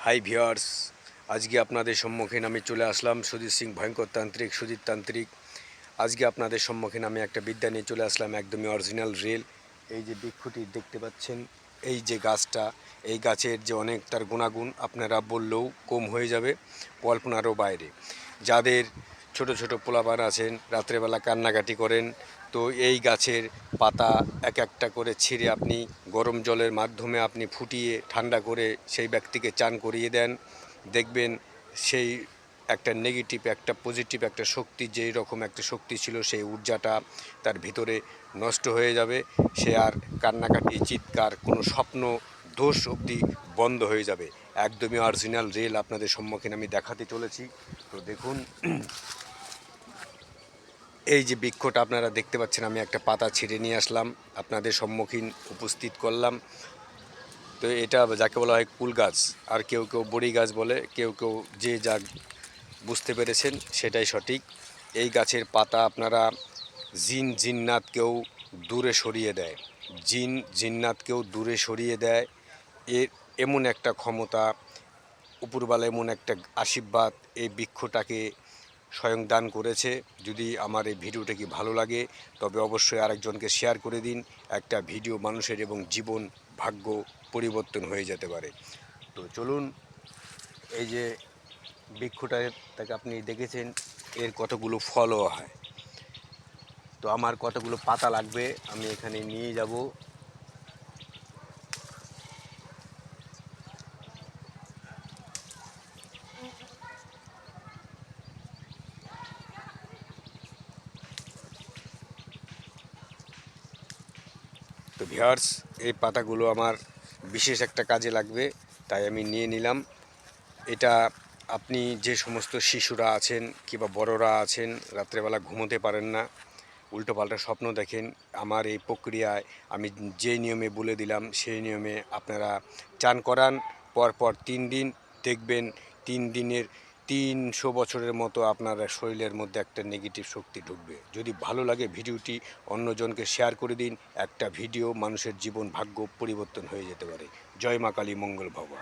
Hi viewers, আজকে আপনাদের সম্মুখীন আমি চলে আসলাম সুজিত সিং ভয়ঙ্কর তান্ত্রিক সুজিত তান্ত্রিক। আজকে আপনাদের সম্মুখীন আমি একটা বিদ্যা নিয়ে চলে আসলাম, একদমই অরিজিনাল রিয়েল। এই যে বৃক্ষটি দেখতে পাচ্ছেন, এই যে গাছটা, এই গাছের যে অনেক তার গুণাগুণ আপনারা বললেও কম হয়ে যাবে, কল্পনারও বাইরে। যাদের ছোট ছোট পোলাপান আছেন, রাত্রেবেলা কান্নাকাটি করেন, তো এই গাছের পাতা এক একটা করে ছিঁড়ে আপনি গরম জলের মাধ্যমে আপনি ফুটিয়ে ঠান্ডা করে সেই ব্যক্তিকে চান করিয়ে দেন, দেখবেন সেই একটা নেগেটিভ একটা পজিটিভ একটা শক্তি, যেই রকম একটা শক্তি ছিল সেই ঊর্জাটা তার ভিতরে নষ্ট হয়ে যাবে। সে আর কান্নাকাটি চিৎকার কোনো স্বপ্ন দোষ অবধি বন্ধ হয়ে যাবে। একদমই অরিজিনাল রিয়েল আপনাদের সম্মুখীন আমি দেখাতে চলেছি। তো দেখুন, এই যে বৃক্ষটা আপনারা দেখতে পাচ্ছেন, আমি একটা পাতা ছিঁড়ে নিয়ে আসলাম, আপনাদের সম্মুখীন উপস্থিত করলাম। তো এটা যাকে বলা হয় কুল গাছ, আর কেউ কেউ বড়ি গাছ বলে, কেউ কেউ যে যা বুঝতে পেরেছেন সেটাই সঠিক। এই গাছের পাতা আপনারা জিন্নাতকেও দূরে সরিয়ে দেয়, জিন্নাতকেও দূরে সরিয়ে দেয়। এর এমন একটা ক্ষমতা, উপরবালা এমন একটা আশীর্বাদ এই বৃক্ষটাকে স্বয়ং দান করেছে। যদি আমার এই ভিডিওটা কি ভালো লাগে, তবে অবশ্যই আরেকজনকে শেয়ার করে দিন। একটা ভিডিও মানুষের এবং জীবন ভাগ্য পরিবর্তন হয়ে যেতে পারে। তো চলুন, এই যে বৃক্ষটাকে আপনি দেখেছেন, এর কতগুলো ফলও হয়। তো আমার কতগুলো পাতা লাগবে আমি এখানে নিয়ে যাব। তো ভিউয়ার্স, এই পাতাগুলো আমার বিশেষ একটা কাজে লাগবে, তাই আমি নিয়ে নিলাম। এটা আপনি যে সমস্ত শিশুরা আছেন কিংবা বড়রা আছেন, রাত্রেবেলা ঘুমোতে পারেন না, উল্টোপাল্টা স্বপ্ন দেখেন, আমার এই প্রক্রিয়ায় আমি যে নিয়মে বলে দিলাম সেই নিয়মে আপনারা চান করান। পরপর 3 দিন দেখবেন, 3 দিনের 300 বছরের মতো আপনার শরীরের মধ্যে একটা নেগেটিভ শক্তি ঢুকবে। যদি ভালো লাগে ভিডিওটি অন্যজনকে শেয়ার করে দিন। একটা ভিডিও মানুষের জীবন ভাগ্য পরিবর্তন হয়ে যেতে পারে। জয় মা কালী, মঙ্গল ভবা।